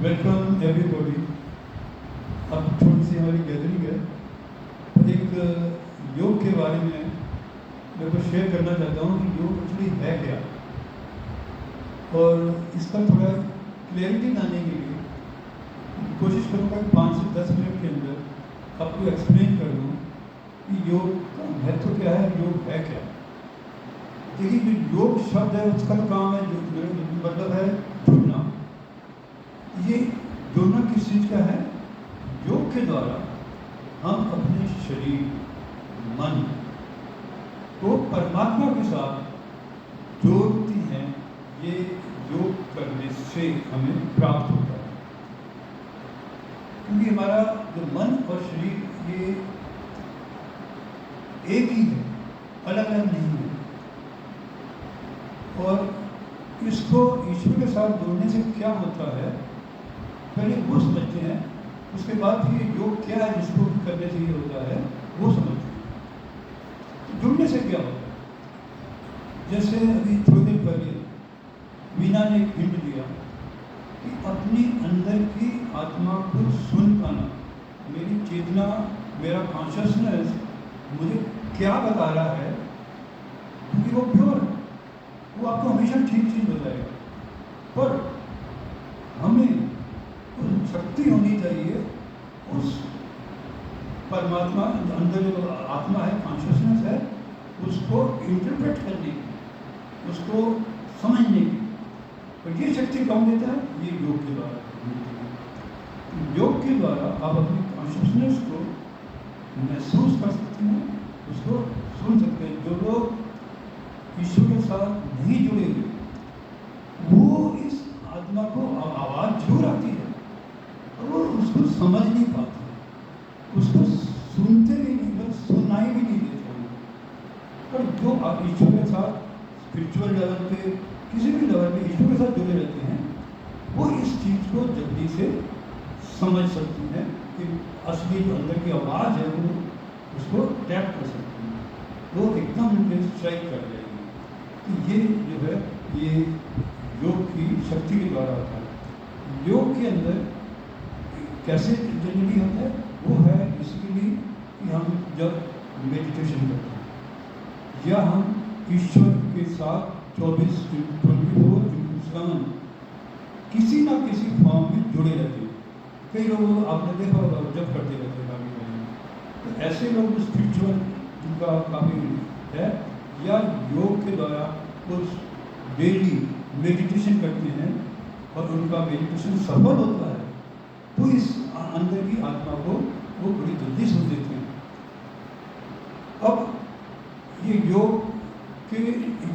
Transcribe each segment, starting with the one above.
Welcome everybody. अब थोड़ी सी हमारी गैदरिंग है, एक योग के बारे में मैं कुछ शेयर करना चाहता हूँ कि योग एक्चुअली है क्या, और इसका थोड़ा क्लैरिटी लाने के लिए कोशिश करूँगा 5 से 10 मिनट के अंदर आपको एक्सप्लेन कर दूँ कि योग का महत्व क्या है, योग है क्या। देखिए, जो योग शब्द है उसका काम है, जो मतलब है जुड़ना। ये जुड़ना किस चीज़ का है? योग के द्वारा हम अपने शरीर, मन को परमात्मा के साथ जोड़ते हैं। ये योग करने से हमें प्राप्त होता है, क्योंकि हमारा जो मन और शरीर ये एक ही है, अलग अलग नहीं है। और इसको ईश्वर के साथ जोड़ने से क्या होता है, पहले वो समझते हैं, उसके बाद ये योग क्या है जिसको करने से ये होता है वो समझते हैं। तो जुड़ने से क्या होता है? जैसे अभी थोड़ी देर पहले वीना ने एक हिंट दिया कि अपनी अंदर की आत्मा को सुन पाना, मेरी चेतना, मेरा कॉन्शियसनेस मुझे क्या बता रहा है, क्योंकि वो प्योर है, वो आपको हमेशा ठीक चीज़ बताएगा। पर हमें शक्ति होनी चाहिए उस परमात्मा अंदर जो आत्मा है, कॉन्शियसनेस है, उसको इंटरप्रेट करने की, उसको समझने की। और ये शक्ति कौन देता है? ये योग के द्वारा। योग के द्वारा आप अपनी कॉन्शियसनेस को महसूस कर सकते हैं, उसको सुन सकते हैं। जो लोग ईश्वर के साथ नहीं जुड़े हुए, वो इस आत्मा को आवाज़ जरूर आती है, वो उसको समझ नहीं पाते, उसको सुनते भी नहीं, मतलब सुनाई भी नहीं देते। पर जो आप ईश्वर के साथ स्पिरिचुअल लेवल पे, किसी भी लेवल पे ईश्वर के साथ जुड़े रहते हैं, वो इस चीज़ को जल्दी से समझ सकते हैं कि असली जो अंदर की आवाज़ है वो उसको टैप कर सकते हैं, वो एकदम उनके स्ट्राइक कर जाएगी। तो ये जो है ये योग की शक्ति के द्वारा होता है। योग के अंदर कैसे जनरली होता है, वो है बेसिकली कि हम जब मेडिटेशन करते हैं या हम ईश्वर के साथ 24/7 किसी ना किसी फॉर्म में जुड़े रहते हैं। कई लोग आपने देखा होगा जब करते रहते हैं काफ़ी टाइम, तो ऐसे लोग स्पिरिचुअल जिनका काफ़ी है या योग के द्वारा कुछ डेली मेडिटेशन करते हैं और उनका मेडिटेशन सफल होता है, तो इस अंदर की आत्मा को वो बड़ी जल्दी सुन देते हैं। अब ये योग के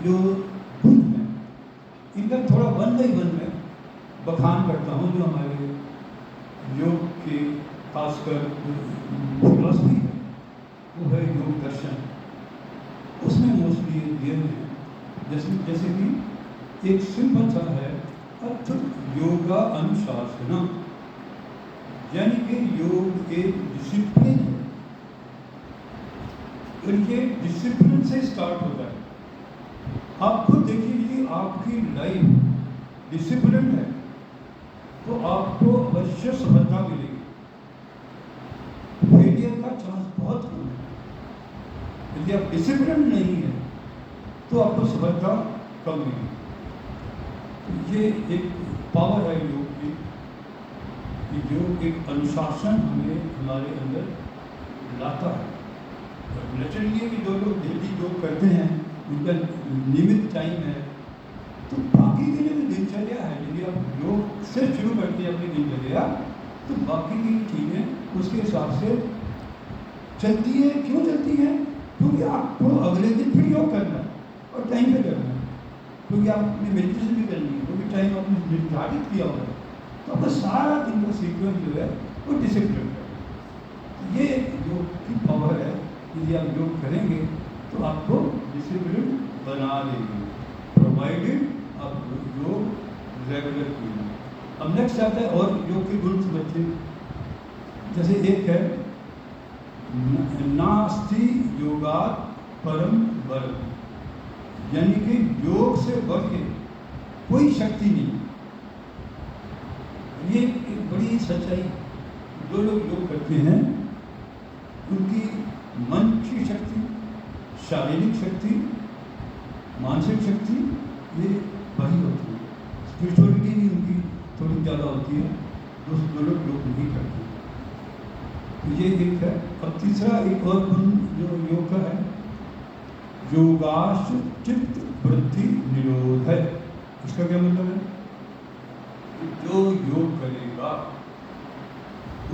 जो गुण हैं, इनका थोड़ा 1 बाय 1 में बखान करता हूँ। जो हमारे योग के खासकर फिलॉसफी है, वो है योग दर्शन। उसमें मोस्टली ये दिए हुए हैं, जैसे कि एक सिंपल सा है अर्थ योगा अनुशासना, यानी कि योग एक डिसिप्लिन है, और ये डिसिप्लिन से स्टार्ट होता है। आप खुद देखिए, यदि आपकी लाइफ डिसिप्लिन है तो आपको अवश्य सफलता मिलेगी। फेलियर का चांस बहुत कम है। यदि आप डिसिप्लिन नहीं है तो आपको सफलता कम मिलेगी। ये एक पावर है योग की, जो एक अनुशासन हमें हमारे अंदर लाता है। नेचुरली है कि जो लोग डेली योग करते हैं, उनका नियमित टाइम है, तो बाकी की जो दिनचर्या है, यदि आप योग से शुरू करते हैं अपनी दिनचर्या, तो बाकी की चीज़ें उसके हिसाब से चलती है। क्यों चलती है? क्योंकि आपको अगले दिन फिर योग करना है और टाइम पे करना है, क्योंकि आपने मेडिटेशन भी करनी है, क्योंकि टाइम आपने निर्धारित किया होगा, तो आपका सारा दिन का सीक्वेंस जो है वो डिसिप्लिन है। ये योग की पावर है। यदि आप योग करेंगे तो आपको डिसिप्लिन बना लेंगे, प्रोवाइडेड आप योग रेगुलर कीजिए। अब नेक्स्ट आता है और योग के गुण समझते हैं। जैसे एक है नास्ति योगात् परम बल, यानी कि योग से बढ़ के कोई शक्ति नहीं। ये एक बड़ी सच्चाई। जो लोग योग करते हैं उनकी मन की शक्ति, शारीरिक शक्ति, मानसिक शक्ति ये वही होती है। स्पिरिचुअलिटी भी उनकी थोड़ी ज़्यादा होती है जो लोग योग नहीं करते। तो ये एक है। अब तीसरा एक और गुण जो योग का है, योगाश चित्त वृत्ति निरोध है। इसका क्या मतलब है? जो योग करेगा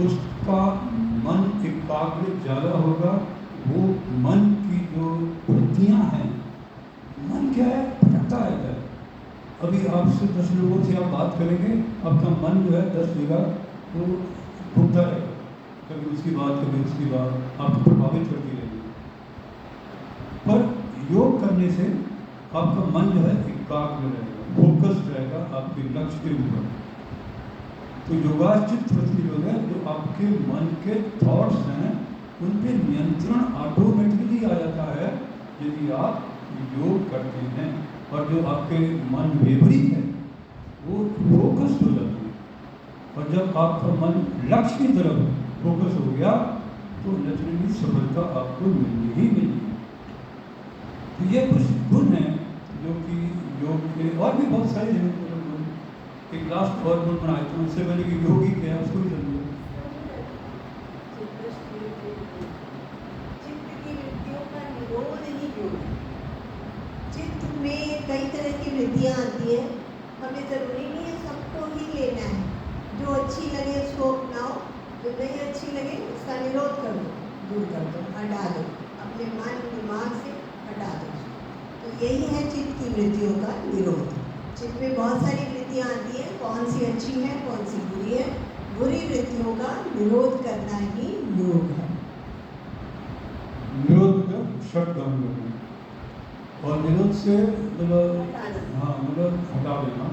उसका मन एकाग्र ज़्यादा होगा। वो मन की जो वृत्तियाँ हैं, मन क्या है, भटकता रहता है। अभी आपसे 10 लोगों से आप बात करेंगे, आपका मन जो है 10 जगह वो घूमता रहेगा, कभी उसकी बात कभी उसकी बात आपको प्रभावित करती रहेगी। पर योग करने से आपका मन जो है एकाग्र रहेगा, फोकस्ड रहेगा आपके लक्ष्य के ऊपर। तो योगाचित वृत्ति जो है, जो आपके मन के थॉट्स हैं उन पे नियंत्रण ऑटोमेटिकली आ जाता है यदि आप योग करते हैं। और जो आपके मन वेवरी है वो फोकस्ड हो जाती है। और जब आपका मन लक्ष्य की तरफ फोकस हो गया तो नेचुरली सफलता आपको मिलनी ही मिलनी है। तो ये कुछ गुण हैं जो कि योग के, और भी बहुत सारे हैं गुण। एक लास्ट और गुण बनाए थे उससे पहले कि योग ही क्या है उसको भी समझो। चित्त में कई तरह की वृत्तियाँ आती है, हमें ज़रूरी नहीं है सबको ही लेना है। जो अच्छी लगे उसको अपनाओ, जो नहीं अच्छी लगे उसका निरोध कर दो, दूर कर दो, हटा दो, अपने मन दिमाग से हटा दो। तो यही है चित्त की वृत्तियों का निरोध। चित्त में बहुत सारी वृत्तियाँ आती हैं, कौन सी अच्छी है कौन सी बुरी है, बुरी वृत्तियों का निरोध करना ही योग है। निरोध का शब्द हम लोग और निरोध से मतलब हाँ मतलब हटा देना।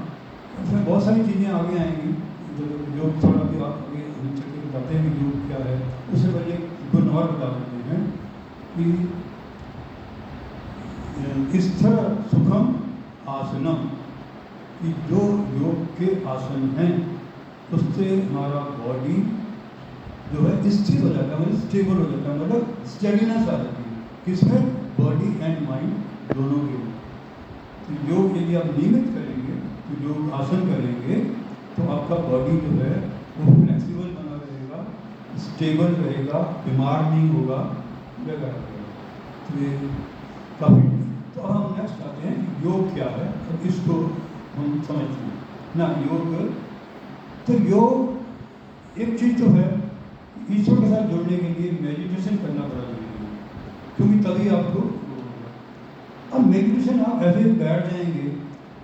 उसमें बहुत सारी चीज़ें आगे आएंगी जो योग थोड़ा भी आप आगे हम चल के बताते हैं कि योग क्या है। उससे पहले गुण और बता देते हैं कि स्थिर सुखम आसनम, कि जो योग के आसन हैं उससे हमारा बॉडी जो है स्थिर हो जाता है, मतलब स्टेबल हो जाता है, मतलब स्टेडिनेस आ जाती है। किसमें? बॉडी एंड माइंड दोनों के लिए। तो योग यदि आप नियमित करेंगे तो योग आसन करेंगे तो आपका बॉडी जो है वो फ्लेक्सिबल बना रहेगा, स्टेबल रहेगा, बीमार नहीं होगा, वगैरह वगैरह। तो ये काफ़ी। तो अब हम नेक्स्ट आते हैं योग क्या है, तो इसको हम समझते हैं ना। योग, तो योग एक चीज़ तो है, ईश्वर के साथ जुड़ने के लिए मेडिटेशन करना पड़ा जरूरी है, क्योंकि तभी आपको। अब मेडिटेशन आप ऐसे बैठ जाएंगे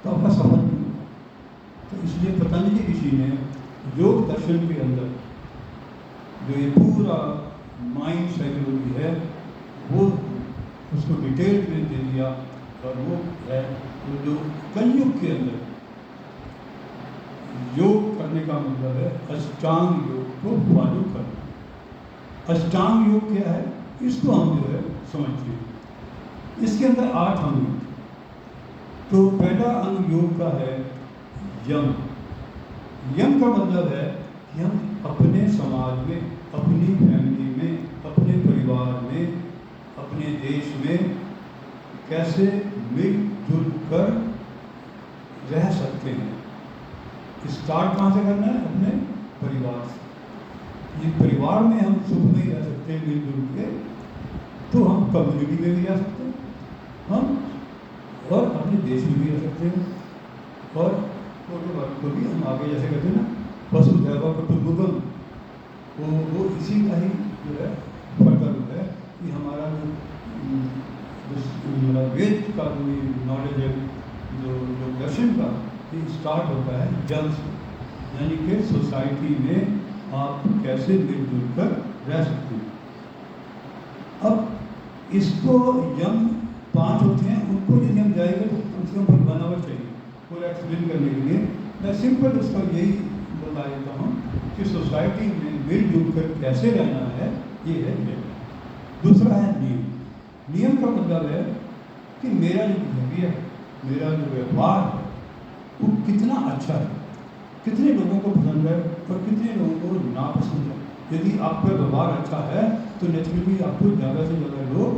तो आपका सफल नहीं होगा। तो इसलिए पतंजलि ऋषि ने योग दर्शन के अंदर जो ये पूरा माइंड साइकोलॉजी है वो उसको डिटेल में दे दिया। और वो है तो जो कलयुग के अंदर योग करने का मतलब है अष्टांग योग को फॉलो करना। अष्टांग योग क्या है इसको हम जो है समझते हैं। इसके अंदर 8 अंग। तो पहला अंग योग का है यम। यम का मतलब है कि हम अपने समाज में, अपनी फैमिली में, अपने परिवार में, अपने देश में कैसे मिलजुल कर रह सकते हैं। स्टार्ट कहाँ से करना है? अपने परिवार से। ये परिवार में हम सुख नहीं रह सकते मिलजुल के, तो हम कम्युनिटी में भी रह सकते हैं, हम और अपने देश में भी रह सकते हैं। और को भी हम आगे जैसे कहते हैं ना वसुधैव कुटुम्बकम, वो इसी का ही जो है फर्दर है कि हमारा जो वेद का नॉलेज है, जो दर्शन का, ये स्टार्ट होता है जल से। यानी कि सोसाइटी में आप कैसे मिलजुल कर रह सकते हैं। अब इसको यम 5 होते हैं, उनको यदि हम जाएंगे तो कम से कम 1 आवर चाहिए पूरा एक्सप्लेन करने के लिए। मैं सिंपल उसका यही बता देता हूँ कि सोसाइटी में मिलजुल कर कैसे रहना है, ये है नियम। दूसरा है नियम। नियम का मतलब है कि मेरा जो बिहेवियर, मेरा जो व्यवहार है वो कितना अच्छा है, कितने लोगों को पसंद है और कितने लोगों को नापसंद है। यदि आपका व्यवहार अच्छा है तो नेचुरली आपको ज़्यादा से ज़्यादा लोग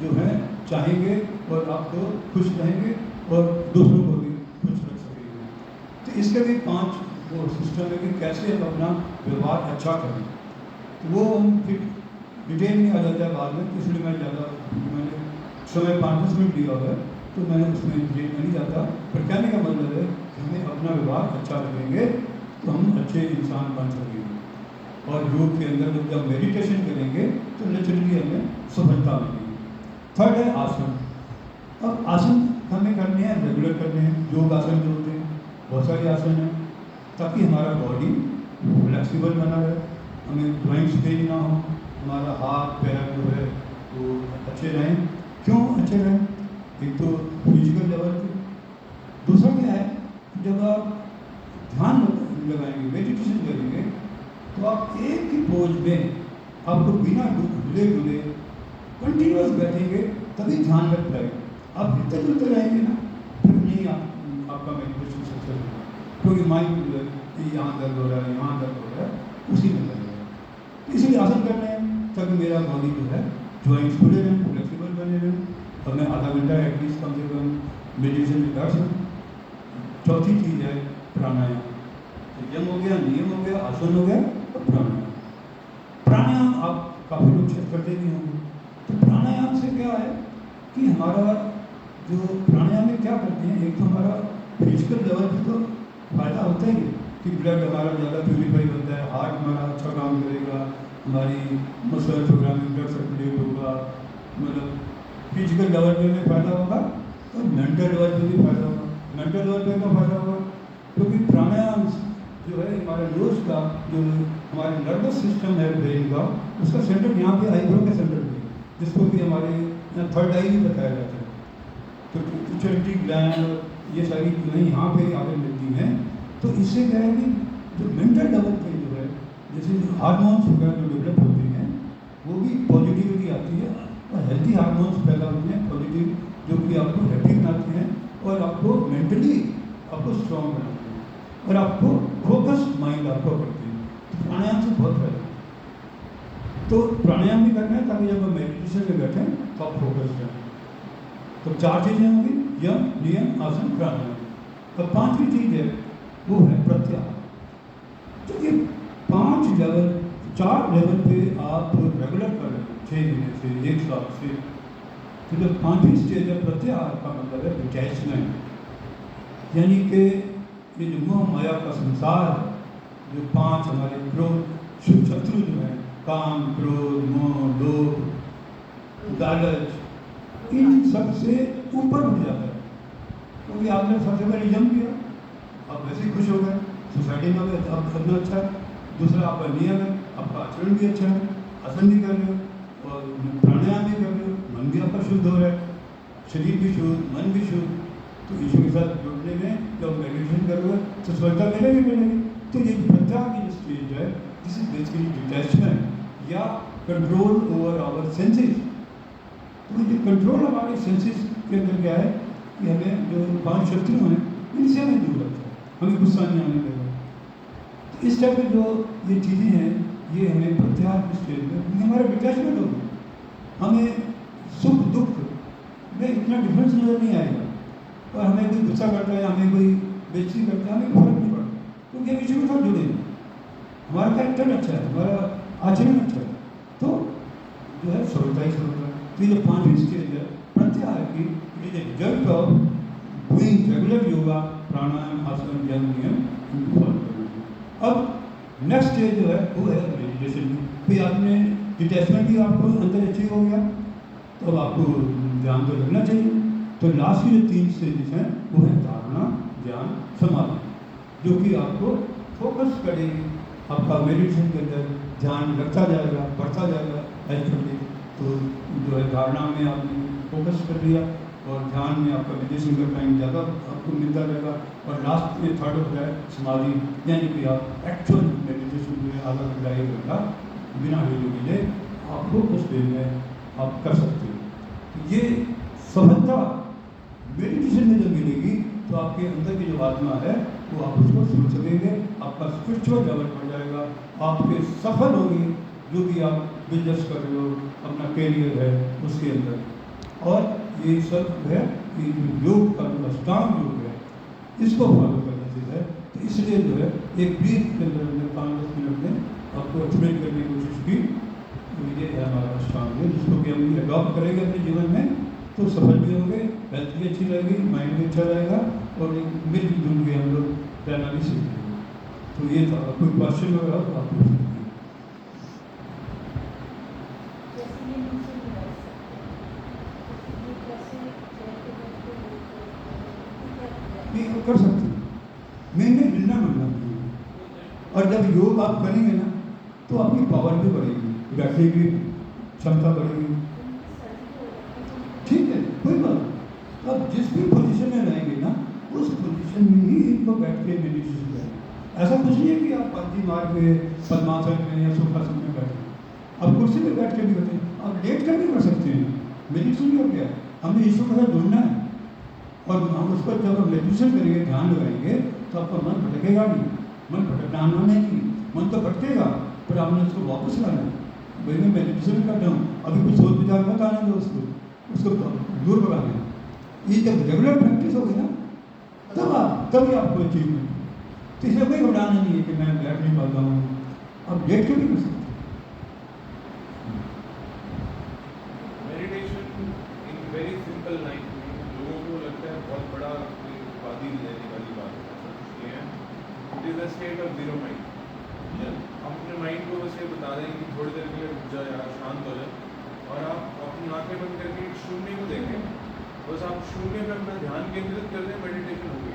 जो है चाहेंगे और आपको खुश रहेंगे और दूसरों को भी खुश रख सकेंगे। तो इसके भी 5 वो सिस्टम है कि कैसे हम अपना व्यवहार अच्छा करें। तो वो हम फिर डिटेल में आ जाता है बाद में, इसलिए मैंने समय 5-10 मिनट दिया हुआ है तो मैं उसमें डिटेल में नहीं जाता। पर कहने का मतलब है कि हमें अपना व्यवहार अच्छा रखेंगे तो हम अच्छे इंसान बन सकेंगे। और योग के अंदर जब मेडिटेशन करेंगे तो नेचुरली हमें सफलता मिलेगी। थर्ड है आसन। अब आसन हमें करने हैं, रेगुलर करने हैं। योग आसन जो होते हैं, बहुत सारे आसन हैं, ताकि हमारा बॉडी फ्लेक्सिबल बना रहे, हमें जॉइंट्स पेन ना हो, हमारा हाथ पैर जो है वो अच्छे रहें। क्यों अच्छे रहें? एक तो फिजिकल लेवल पे, दूसरा क्या है, जब आप ध्यान लगाएंगे, मेडिटेशन करेंगे, तो आप एक ही पोज में आपको बिना हिले डुले कंटिन्यूस बैठेंगे, तभी ध्यान लग पाएगा। आप हिलते जुलते रहेंगे ना, फिर नहीं आपका मेडिटेशन सक्सेस होगा, क्योंकि माइंड जो है यहाँ दर्द हो रहा है, यहाँ दर्द हो रहा है, उसी में लगेगा। इसलिए आसन करने हैं ताकि मेरा बॉडी जो है ज्वाइंट्स खुले रहें, फ्लेक्सिबल बने रहें, और मैं आधा घंटा एटलीस्ट कम से कम मेडिटेशन में बैठ सकूँ। चौथी चीज़ है प्राणायाम। यम हो गया, नियम हो गया, आसन हो गया और प्राणायाम। प्राणायाम आप काफ़ी लोग शायद करते भी होंगे। तो प्राणायाम से क्या है कि हमारा जो प्राणायाम में क्या करते हैं, एक तो हमारा फिजिकल लेवल पे तो फायदा होता ही है कि ब्लड हमारा ज़्यादा प्यूरीफाई होता है, हार्ट हमारा अच्छा काम करेगा, हमारी मसल प्रोग्राम में ब्लड सर्कुलेट होगा, मतलब फिजिकल लेवल पे भी फायदा होगा और मेंटल लेवल पे भी फायदा होगा। मेंटल लेवल पे क्या फायदा होगा, क्योंकि प्राणायाम जो है हमारे नोज का जो हमारे नर्वस सिस्टम है ब्रेन का, उसका सेंटर यहाँ पे आईब्रो के सेंटर पे, जिसको कि हमारे यहाँ थर्ड आई भी बताया जाता है। तो पिट्यूटरी ग्लैंड ये सारी चीज़ें यहाँ पे आगे मिलती हैं। तो इससे क्या है कि जो मेंटल लेवल पे जो है, जैसे हार्मोन्स वगैरह जो डेवलप होते हैं, वो भी पॉजिटिविटी आती है और हेल्थी हार्मोन्स पैदा होते हैं पॉजिटिव, जो कि आपको हैप्पी बनाते हैं और आपको मेंटली आपको स्ट्रॉन्ग बनाते हैं और आपको फोकस्ड माइंड आपको करते हैं। तो प्राणायाम से बहुत फायदा है। तो प्राणायाम भी करना है ताकि जब हम मेडिटेशन में बैठें तो आप फोकस्ड रहें। तो 4 चीज़ें होंगी, यम, नियम, आसन, प्राणायाम। अब 5वीं चीज़ है वो है प्रत्याहार। तो ये 5 लेवल, 4 लेवल पे आप रेगुलर कर रहे हैं 6 महीने से, 1 साल से। तो जब 5वीं स्टेज है प्रत्याहार का मतलब है डिटैचमेंट, यानी कि ये जो मोह माया का संसार है, जो 5 हमारे क्रोध शत्रु जो है, काम, क्रोध, मोह, लोभ, लालच, इन सब से ऊपर उठ जाता है। क्योंकि आपने सबसे पहले यम किया, आप वैसे ही खुश हो गए, सोसाइटी में गए, आप करना अच्छा है। दूसरा आपका नियम है, आपका आचरण भी अच्छा है, आसन भी कर रहे हो और प्राणायाम भी कर रहे हो, मन भी आपका शुद्ध हो रहा है, शरीर भी शुद्ध, मन भी शुद्ध। तो ईश्वर के साथ जुड़ने में जब मेडिटेशन करोगे तो सफलता मिलेगी। तो ये प्रत्याहार की जो स्टेज है, दिस इज बेसिकली डिटैचमेंट या कंट्रोल ओवर आवर सेंसेस। तो ये कंट्रोल हमारे सेंसेस के अंदर क्या है कि हमें जो 5 शत्रु हैं इनसे हमें दूर रखता है, हमें गुस्सा नहीं आने देगा। तो इस टाइप की जो ये चीज़ें हैं, ये हमें प्रत्याहार की स्टेज में हमारा डिटैचमेंट होगी, हमें सुख दुख में इतना डिफरेंस नज़र नहीं आएगा। और हमें कोई गुस्सा करता है, हमें कोई बेइज्जती करता है, हमें फर्क नहीं पड़ता, क्योंकि हम ईश्वर के साथ जुड़े हैं, हमारा कैरेक्टर अच्छा है, हमारा आचरण अच्छा है, तो जो है सफलता ही सफलता है। तो ये 5वीं स्टेज है प्रत्याहार की, it is a result of doing regular yoga, pranayama, asana, yama, नियम, इनको फॉलो करना। अब नेक्स्ट स्टेज जो है वो है मेडिटेशन। फिर आपने डिटैचमेंट भी आपको अंदर अचीव हो गया, तो अब आपको ध्यान तो लगना चाहिए। तो लास्ट की जो 3 स्टेजेस हैं वो है धारणा, ज्ञान, समाधि, जो कि आपको फोकस करेगी, आपका मेडिटेशन के अंदर ध्यान लगता जाएगा, बढ़ता जाएगा एक्चुअली। तो जो है धारणा में आपने फोकस कर लिया और ध्यान में आपका मेडिटेशन का टाइम ज़्यादा आपको मिलता रहेगा। और लास्ट में थर्ड होता है समाधि, यानी कि आप एक्चुअल मेडिटेशन में आधा घंटा 1 घंटा बिना हिले मिले आपको उस वे में आप कर सकते हो। ये सफलता मेडिटेशन में जब मिलेगी तो आपके अंदर की जो आत्मा है वो आप उसको सुन सकेंगे, आपका स्पिरिचुअल डेवलप हो जाएगा, आपके सफल होगी जो भी आप बिजनेस कर रहे हो, अपना कैरियर है उसके अंदर। और ये सब जो है ये जो योग का जो अष्टांग योग है इसको फॉलो करना चाहिए। तो इसलिए जो है एक ब्रीफ के अंदर हमने 5-10 मिनट में आपको एक्सप्लेन करने की कोशिश की। तो ये है हमारा अष्टांग योग, जिसको कि हम अडॉप्ट करेंगे अपने जीवन में तो सफल भी होंगे, हेल्थ भी अच्छी रहेगी, माइंड भी अच्छा रहेगा और मिलजुल के हम लोग रहना भी सीखेंगे। तो ये था, कोई क्वेश्चन वगैरह तो आप पूछ सकते हैं। ये कर सकते हैं, मैंने हिलना मिलना चाहिए। और जब योग आप करेंगे ना तो आपकी पावर भी बढ़ेगी, बैठने की क्षमता बढ़ेगी। ठीक है, कोई बात नहीं। अब जिस भी पोजीशन में रहेंगे ना उस पोजीशन में ही इनको बैठ के मेडिटेशन करें। ऐसा कुछ नहीं है कि आप पालती मार के पद्मासन में या सुखासन में बैठे, अब कुर्सी में बैठ के भी करते हैं, आप लेट कर भी कर सकते हैं। मेडिटेशन क्या क्या है, हमें ईश्वर के साथ जुड़ना है और हम उस पर जब हम मेडिटेशन करेंगे, ध्यान लगाएंगे तो आपका मन भटकेगा नहीं। मन भटकना नहीं, मन तो भटकेगा पर आपने उसको वापस लाना है। भाई मैं मेडिटेशन कर रहा हूँ, अभी कुछ सोच विचार मत आने दो, उसको दूर भगाना है। ये जब रेगुलर प्रैक्टिस होगी ना तभी आपको अचीवमेंट। तो इसमें कोई घबराना नहीं है कि मैं बैठ नहीं पाता हूँ, अब लेट के भी कर सकते। Meditation in very simple line में लोगों को लगता है बहुत बड़ा उपाधि लेने वाली बात है। It is a state of zero mind. हम अपने माइंड को बस ये बता दें कि थोड़ी देर के लिए रुक जाए यार, शांत हो जाए और आप अपनी आंखें बंद करके शून्य को देखें। बस आप शून्य पे अपना ध्यान केंद्रित कर दें, मेडिटेशन होगी।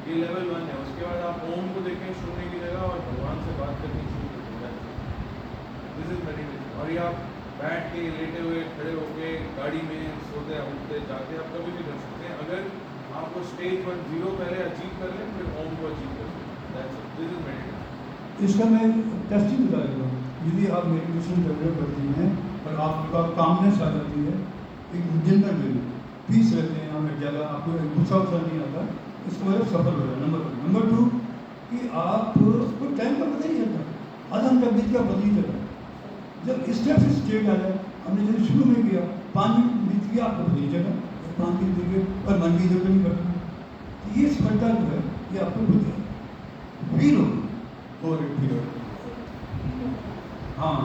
ये लेवल 1 है। उसके बाद आप ओम को देखें शून्य की जगह और भगवान से बात करनी शुरू कर दें। This is meditation. और ये आप बैठ के, लेटे हुए, खड़े होके, गाड़ी में, सोते उठते जाते आप कभी भी कर सकते हैं। अगर आपको स्टेज 1 0 पहले अचीव कर लें फिर ओम को अचीव कर लें। This is meditation. इसका मैं टेस्टिंग बता देता हूँ। यदि आप मेडिटेशन डेवलप करती हैं और आपका कामनेस आ जाती है, एक जिंदा दिन पीस रहते हैं, हमें ज़्यादा आपको गुस्सा उसा नहीं आता, इसको मतलब सफल हो जाए। नंबर 1। नंबर 2 कि आप को टाइम का पता नहीं चलता, आधा घंटा बीत गया पता नहीं चलता। जब स्टेप से स्टेट आ जाए, हमने जैसे शुरू में किया 5 मिनट बीत गया आपको पता नहीं चला, 5 मिनट बीत गए और मन भी इधर नहीं करता। तो ये सफलता जो है ये आपको फील हो और एक पीरियड। हाँ,